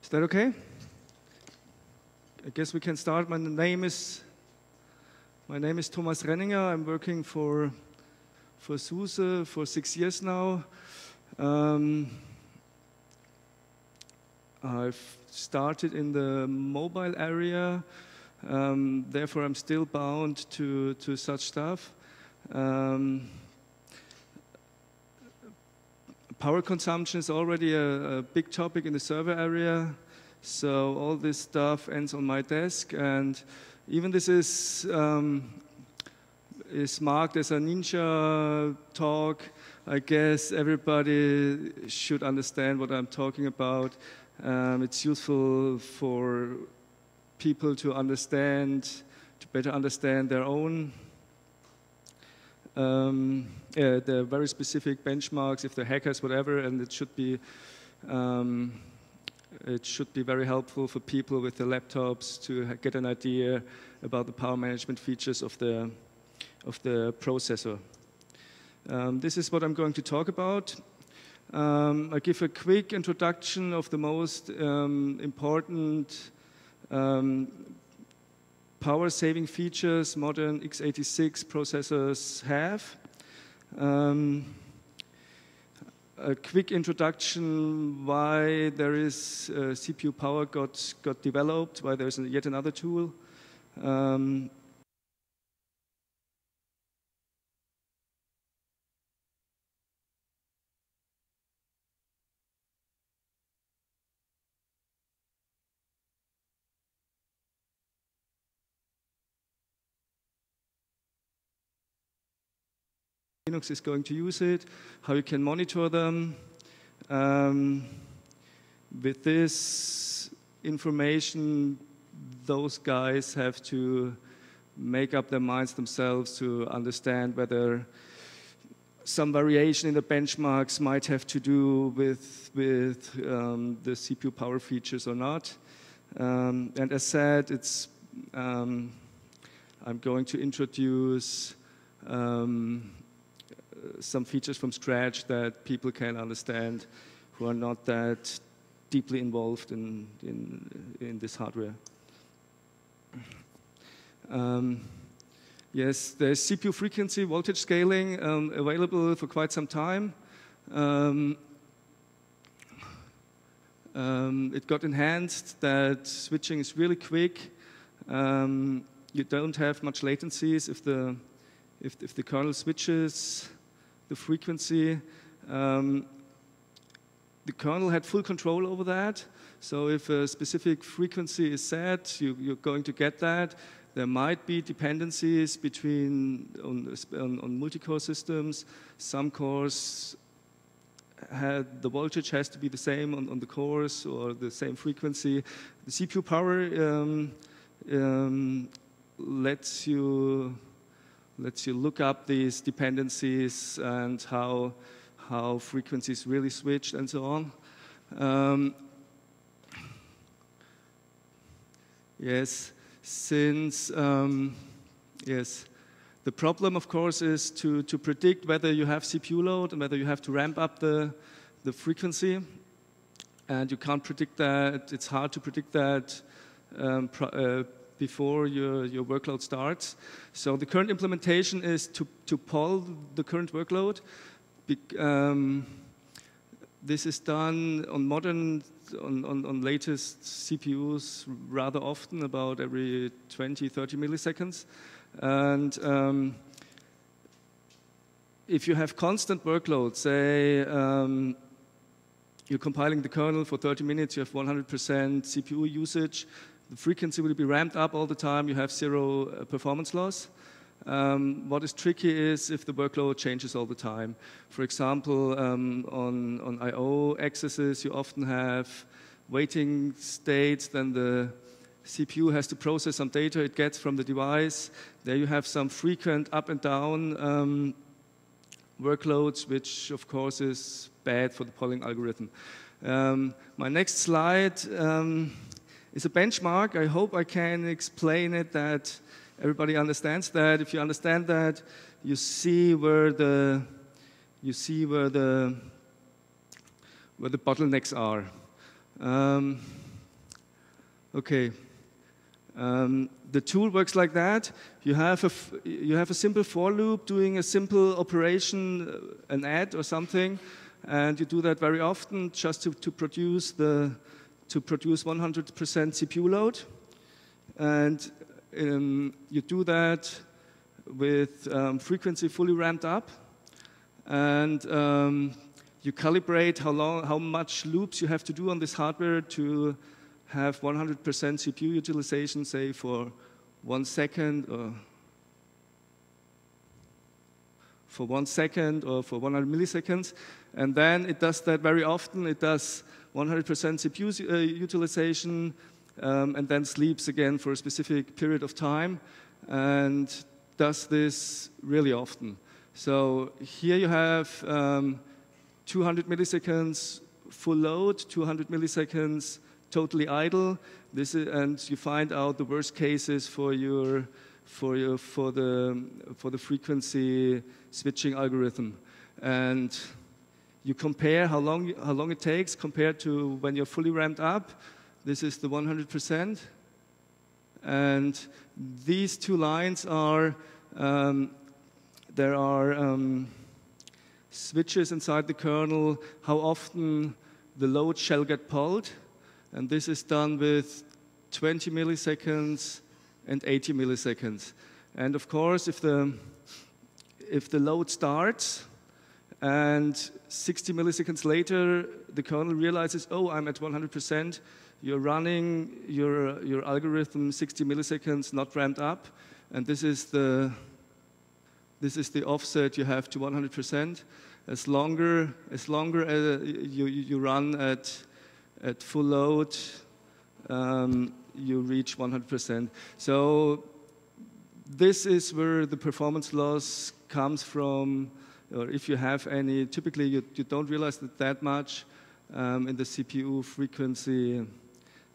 Is that okay? I guess we can start. My name is Thomas Renninger. I'm working for SUSE for 6 years now. I've started in the mobile area, therefore I'm still bound to such stuff. Power consumption is already a big topic in the server area, so all this stuff ends on my desk, and even this is marked as a ninja talk. I guess everybody should understand what I'm talking about. It's useful for people to better understand their own the very specific benchmarks, if they're hackers, whatever, and it should be very helpful for people with the laptops to get an idea about the power management features of the processor. This is what I'm going to talk about. I give a quick introduction of the most important power-saving features modern X86 processors have. A quick introduction why there is Cpupower got developed, why there's yet another tool. Linux is going to use it, how you can monitor them. With this information, those guys have to make up their minds themselves to understand whether some variation in the benchmarks might have to do with the Cpupower features or not. And as said, I'm going to introduce some features from scratch that people can understand who are not that deeply involved in this hardware. Yes, there's CPU frequency voltage scaling available for quite some time. It got enhanced that switching is really quick. You don't have much latencies if the kernel switches the frequency. The kernel had full control over that. So if a specific frequency is set, you're going to get that. There might be dependencies on multi-core systems. Some cores the voltage has to be the same on the cores or the same frequency. The Cpupower lets you look up these dependencies and how frequencies really switched and so on. Yes, the problem, of course, is to predict whether you have CPU load and whether you have to ramp up the frequency. And you can't predict that. It's hard to predict that before your workload starts. So the current implementation is to poll the current workload. This is done on latest CPUs rather often, about every 20, 30 milliseconds. And if you have constant workload, say you're compiling the kernel for 30 minutes, you have 100% CPU usage, the frequency will be ramped up all the time, you have zero performance loss. What is tricky is if the workload changes all the time. For example, on I/O accesses, you often have waiting states, then the CPU has to process some data it gets from the device. There you have some frequent up and down workloads, which of course is bad for the polling algorithm. My next slide is a benchmark. I hope I can explain it that everybody understands that. If you understand that, you see where the bottlenecks are. Okay. The tool works like that. You have a simple for loop doing a simple operation, an add or something, and you do that very often just to produce 100% CPU load. And you do that with frequency fully ramped up, and you calibrate how much loops you have to do on this hardware to have 100% CPU utilization, say for 1 second, or for 1 second, or for 100 milliseconds. And then it does that very often. It does 100% CPU utilization, and then sleeps again for a specific period of time, and does this really often. So here you have 200 milliseconds full load, 200 milliseconds totally idle. And you find out the worst cases for the frequency switching algorithm, and you compare how long it takes compared to when you're fully ramped up. This is the 100%, and these two lines are there are switches inside the kernel, how often the load shall get pulled. And this is done with 20 milliseconds and 80 milliseconds. And of course, if the load starts and 60 milliseconds later the kernel realizes, oh, I'm at 100%, you're running your algorithm 60 milliseconds not ramped up, and this is the offset you have to 100%. As longer as you run at full load, you reach 100%. So this is where the performance loss comes from, or if you have any. Typically, you don't realize that much in the CPU frequency,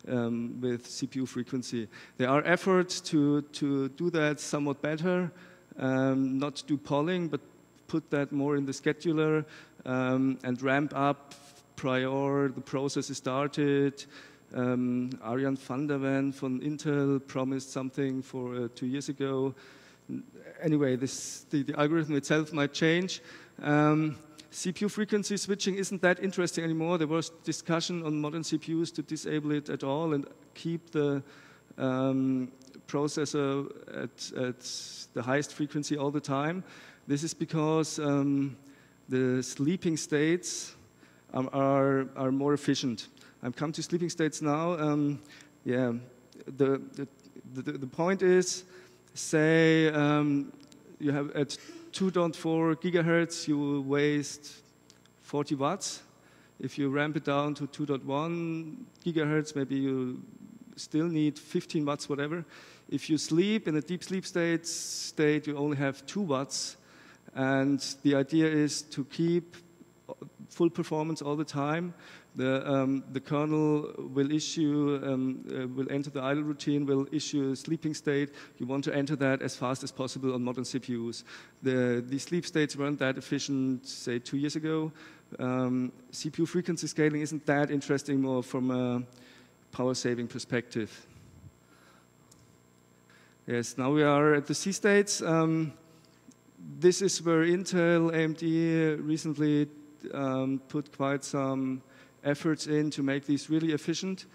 with CPU frequency. There are efforts to do that somewhat better, not do polling, but put that more in the scheduler and ramp up prior the process is started. Arjan van der Ven from Intel promised something for 2 years ago. Anyway, the algorithm itself might change. CPU frequency switching isn't that interesting anymore. There was discussion on modern CPUs to disable it at all and keep the processor at the highest frequency all the time. This is because the sleeping states are more efficient. I'm come to sleeping states now. Yeah, the point is, say you have at 2.4 gigahertz, you waste 40 watts. If you ramp it down to 2.1 gigahertz, maybe you still need 15 watts, whatever. If you sleep in a deep sleep state, you only have 2 watts. And the idea is to keep full performance all the time. The kernel will will enter the idle routine, will issue a sleeping state. You want to enter that as fast as possible on modern CPUs. The sleep states weren't that efficient, say, 2 years ago. CPU frequency scaling isn't that interesting more from a power-saving perspective. Yes, now we are at the C states. This is where Intel, AMD recently put quite some efforts in to make these really efficient.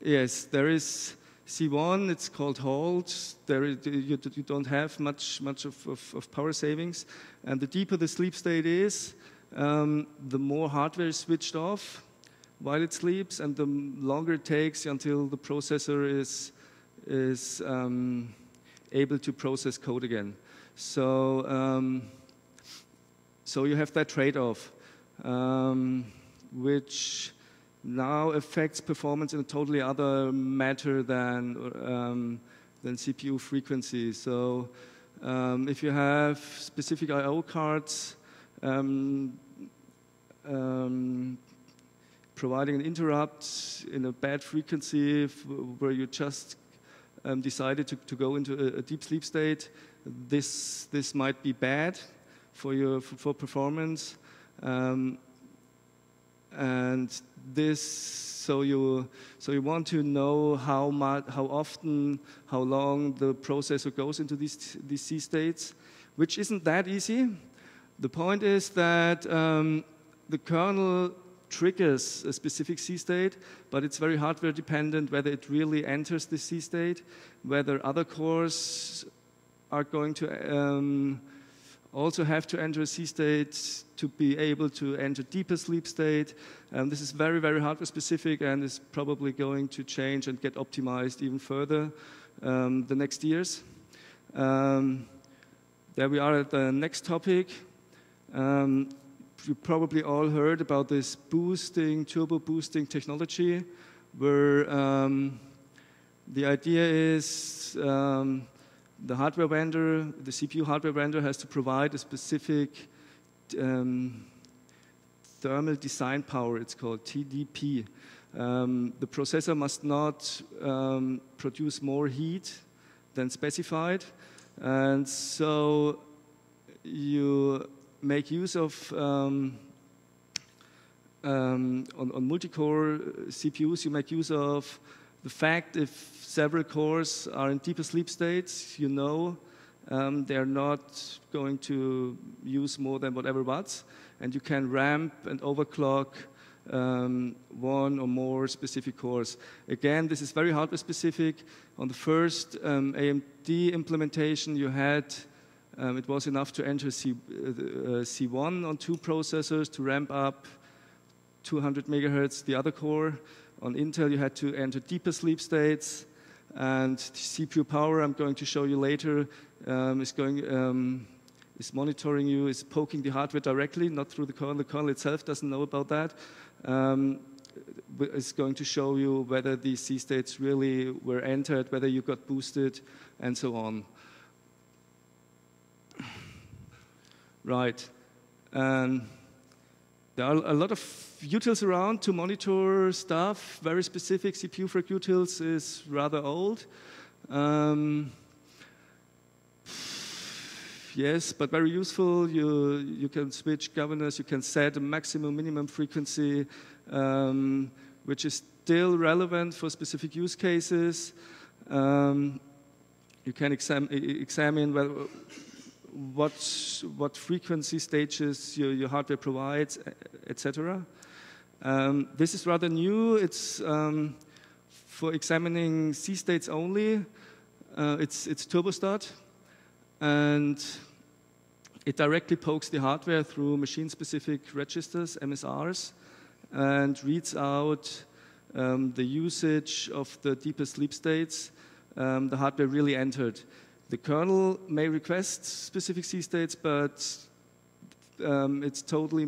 Yes, there is C1, it's called hold. You don't have much of power savings. And the deeper the sleep state is, the more hardware is switched off while it sleeps, and the longer it takes until the processor is able to process code again. So you have that trade-off, which now affects performance in a totally other matter than CPU frequency. So if you have specific I/O cards providing an interrupt in a bad frequency where you just decided to go into a deep sleep state, this might be bad for performance. And this, so you want to know how much, how often, how long the processor goes into these C states, which isn't that easy. The point is that the kernel triggers a specific C state, but it's very hardware dependent whether it really enters the C state, whether other cores are going to also have to enter a C state to be able to enter deeper sleep state. This is very, very hardware specific and is probably going to change and get optimized even further the next years. There we are at the next topic. You probably all heard about this turbo boosting technology, where the idea is the hardware vendor, the CPU hardware vendor, has to provide a specific thermal design power, it's called TDP. The processor must not produce more heat than specified, and so you make use of, on multi-core CPUs, you make use of the fact if several cores are in deeper sleep states, you know they're not going to use more than whatever watts, and you can ramp and overclock one or more specific cores. Again, this is very hardware specific. On the first AMD implementation, you had it was enough to enter C1 on 2 processors to ramp up 200 megahertz the other core. On Intel, you had to enter deeper sleep states. And Cpupower, I'm going to show you later, is monitoring you, is poking the hardware directly, not through the kernel. The kernel itself doesn't know about that. It's going to show you whether these C states really were entered, whether you got boosted, and so on. Right. There are a lot of utils around to monitor stuff. Very specific CPU frag utils is rather old. Yes, but very useful. You can switch governors. You can set a maximum, minimum frequency, which is still relevant for specific use cases. You can examine what frequency stages your hardware provides, etc. This is rather new. It's for examining C states only. It's turbostat, and it directly pokes the hardware through machine-specific registers, MSRs, and reads out the usage of the deeper sleep states the hardware really entered. The kernel may request specific C states, but it's totally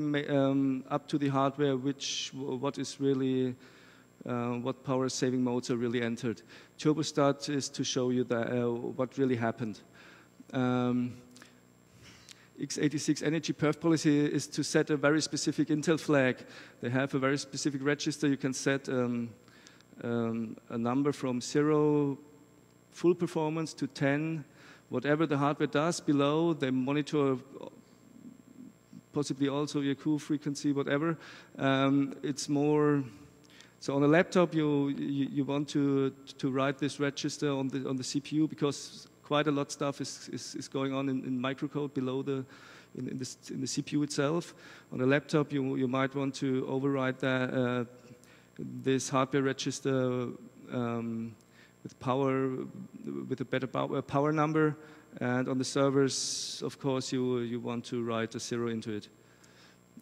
up to the hardware what is really what power-saving modes are really entered. Turbostat is to show you what really happened. X86 energy perf policy is to set a very specific Intel flag. They have a very specific register. You can set a number from 0 full performance to 10. Whatever the hardware does below, they monitor possibly also your Q frequency, whatever. It's more, so on a laptop, you want to write this register on the CPU because quite a lot of stuff is going on in microcode below in the CPU itself. On a laptop, you might want to override this hardware register with a better power number, and on the servers, of course, you want to write a 0 into it.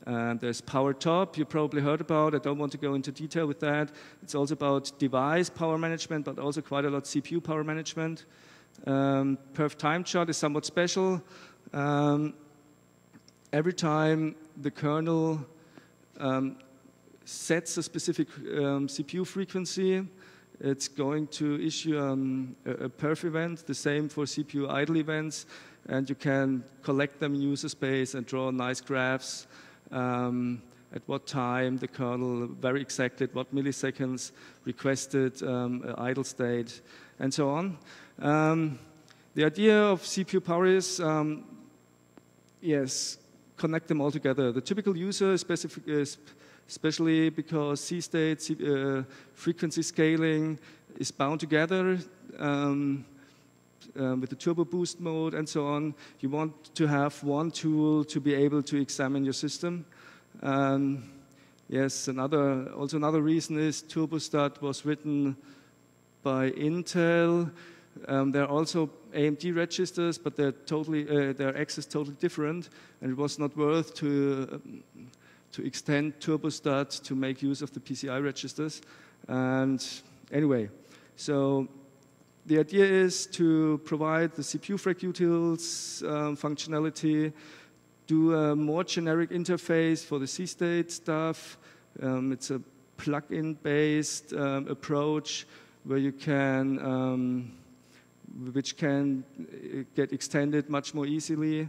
And there's power top, you probably heard about. I don't want to go into detail with that. It's also about device power management, but also quite a lot CPU power management. Perf time chart is somewhat special. Every time the kernel sets a specific CPU frequency, it's going to issue a perf event, the same for CPU idle events, and you can collect them in user space and draw nice graphs at what time the kernel, very exactly at what milliseconds, requested idle state, and so on. The idea of Cpupower is yes, connect them all together. The typical user, especially because C-state, frequency scaling is bound together with the turbo boost mode and so on. You want to have one tool to be able to examine your system. Yes, also another reason is turbostat was written by Intel. There are also AMD registers, but their access totally different, and it was not worth to extend turbostat to make use of the PCI registers. And anyway, so the idea is to provide the CPU fracutils functionality, do a more generic interface for the C-state stuff. It's a plug-in based approach where you can, which can get extended much more easily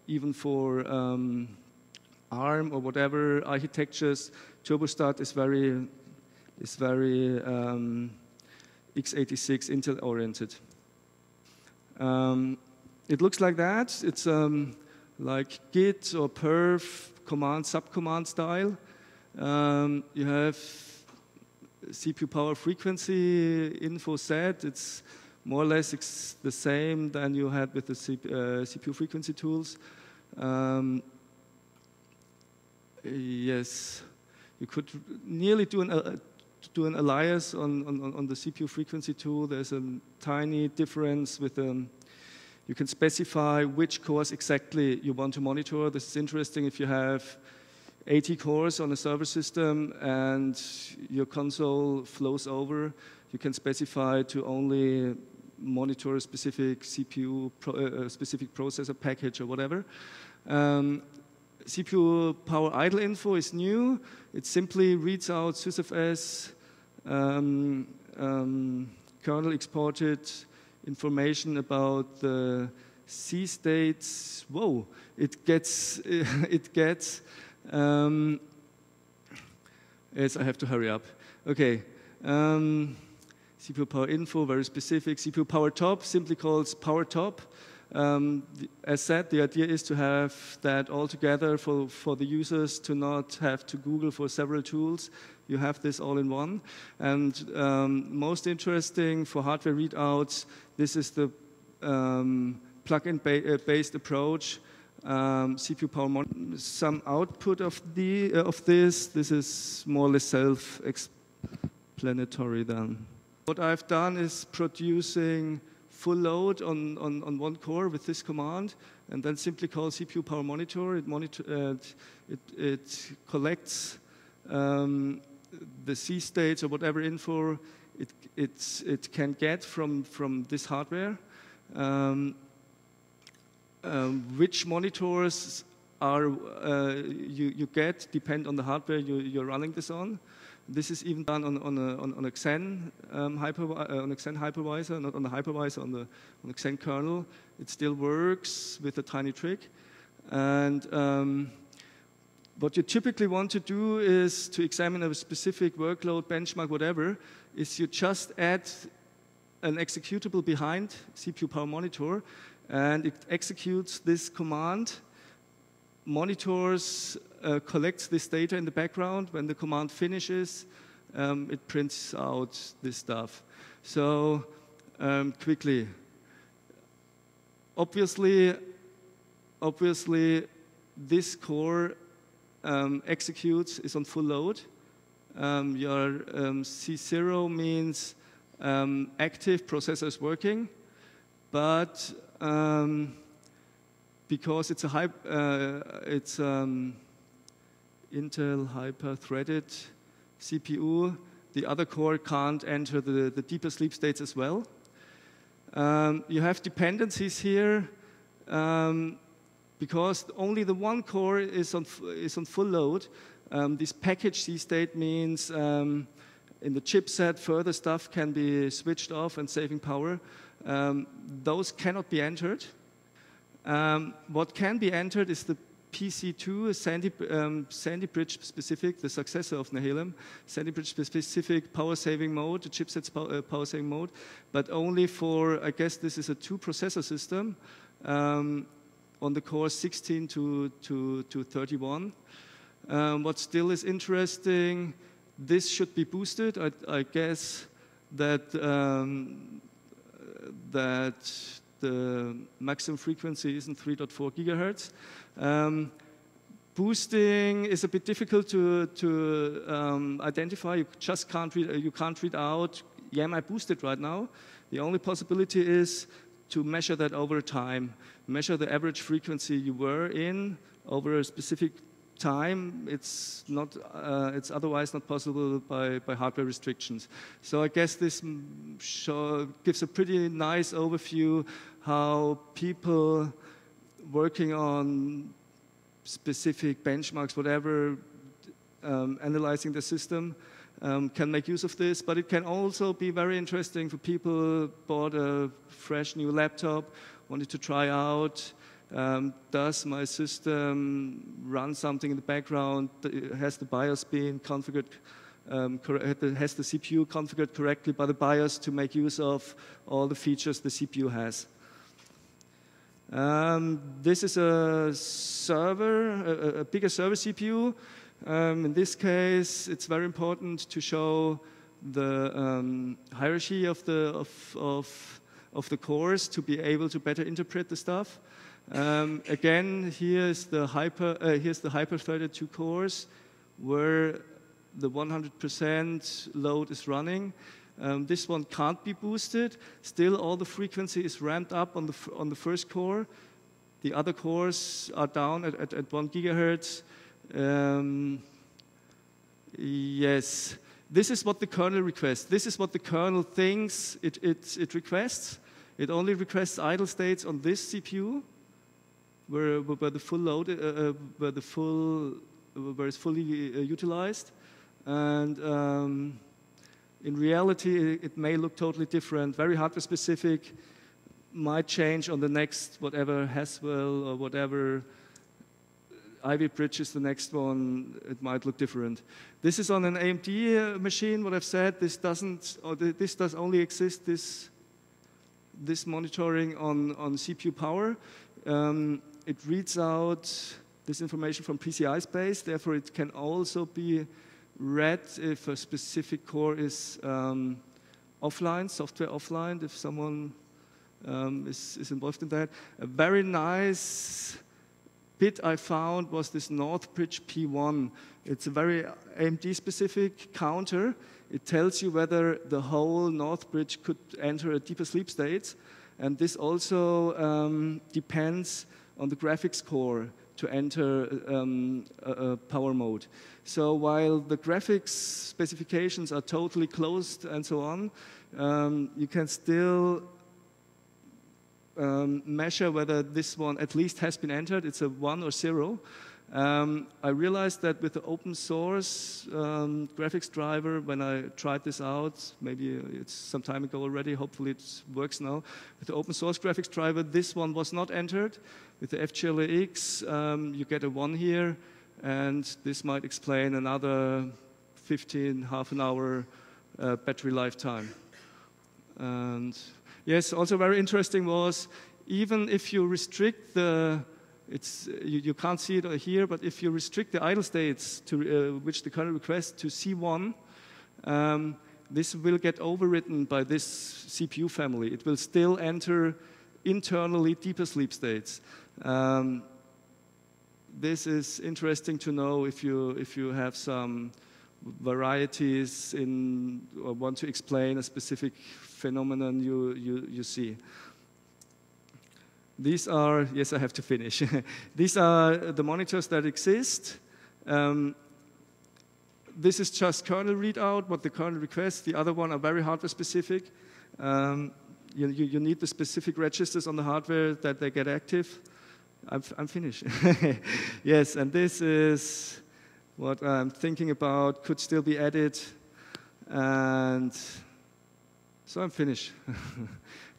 even for ARM or whatever architectures. Turbostat is very X86 Intel oriented. It looks like that. It's like Git or perf command subcommand style. You have Cpupower frequency info set. It's more or less the same than you had with the CPU frequency tools. Yes, you could nearly do an alias on the CPU frequency tool. There's a tiny difference with you can specify which cores exactly you want to monitor. This is interesting if you have 80 cores on a server system and your console flows over. You can specify to only monitor a specific CPU, specific processor package or whatever. Cpupower idle info is new. It simply reads out sysfs kernel exported information about the C states. Whoa! It gets yes, I have to hurry up. Okay. Cpupower info, very specific. Cpupower top simply calls power top. As said, the idea is to have that all together for the users to not have to Google for several tools. You have this all in one. And most interesting for hardware readouts, this is the plug-in based approach. Cpupower some output of this. This is more or less self-explanatory then. What I've done is producing full load on one core with this command, and then simply call Cpupower monitor. It collects the C states or whatever info it can get from this hardware. Which monitors are you get depend on the hardware you're running this on. This is even done on a Xen hypervisor, not on the hypervisor, on the Xen kernel. It still works with a tiny trick. And what you typically want to do is to examine a specific workload, benchmark, whatever, is you just add an executable behind Cpupower monitor, and it executes this command, monitors, collects this data in the background. When the command finishes, it prints out this stuff. So quickly, obviously, this core executes is on full load. Your C0 means active processor is working, but because it's a Intel hyper-threaded CPU, the other core can't enter the deeper sleep states as well. You have dependencies here because only the one core is on full load. This package C state means in the chipset further stuff can be switched off and saving power. Those cannot be entered. What can be entered is the PC2, Sandy Bridge specific, the successor of Nehalem, Sandy Bridge specific power saving mode, the chipset's power saving mode, but only for, I guess this is a 2 processor system. on the core 16 to 31. What still is interesting, this should be boosted. I guess that the maximum frequency isn't 3.4 gigahertz. Boosting is a bit difficult to identify. You just can't read out, yeah, am I boosted right now? The only possibility is to measure that over time, measure the average frequency you were in over a specific time. It's otherwise not possible by hardware restrictions. So I guess this gives a pretty nice overview how people working on specific benchmarks, whatever, analyzing the system, can make use of this. But it can also be very interesting for people who bought a fresh new laptop, wanted to try out, does my system run something in the background? Has the BIOS been configured, has the CPU configured correctly by the BIOS to make use of all the features the CPU has? This is a server, a bigger server CPU. In this case, it's very important to show the hierarchy of the cores to be able to better interpret the stuff. Again, here's the hyper-threaded 2 cores where the 100% load is running. This one can't be boosted. Still, all the frequency is ramped up on the first core. The other cores are down at 1 gigahertz. Yes, this is what the kernel requests. This is what the kernel thinks it requests. It only requests idle states on this CPU, where the full load, where it's fully utilized, and in reality, it may look totally different, very hardware specific, might change on the next, whatever Haswell or whatever Ivy Bridge is the next one, it might look different. This is on an AMD machine, what I've said, this does only exist, this monitoring on Cpupower. It reads out this information from PCI space, therefore it can also be read if a specific core is offline, software offline, if someone is involved in that. A very nice bit I found was this Northbridge P1. It's a very AMD-specific counter. It tells you whether the whole Northbridge could enter a deeper sleep state. And this also depends on the graphics core to enter a power mode. So while the graphics specifications are totally closed and so on, you can still measure whether this one at least has been entered. It's a 1 or 0. I realized that with the open source graphics driver, when I tried this out, maybe it's some time ago already, hopefully it works now. With the open source graphics driver, this one was not entered. With the FGLAX, you get a 1 here, and this might explain another 15, half an hour battery lifetime. And yes, also very interesting was, even if you restrict the, you can't see it here, but if you restrict the idle states to which the kernel requests to C1, this will get overwritten by this CPU family. It will still enter internally deeper sleep states. This is interesting to know if you have some varieties in or want to explain a specific phenomenon you see. These are, yes, I have to finish. These are the monitors that exist. This is just kernel readout, what the kernel requests. The other one are very hardware specific. You need the specific registers on the hardware that they get active. I'm finished. Yes, and this is what I'm thinking about, could still be added. And so I'm finished.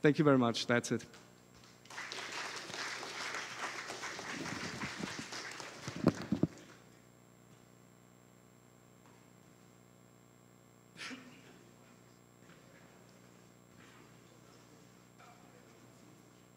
Thank you very much. That's it.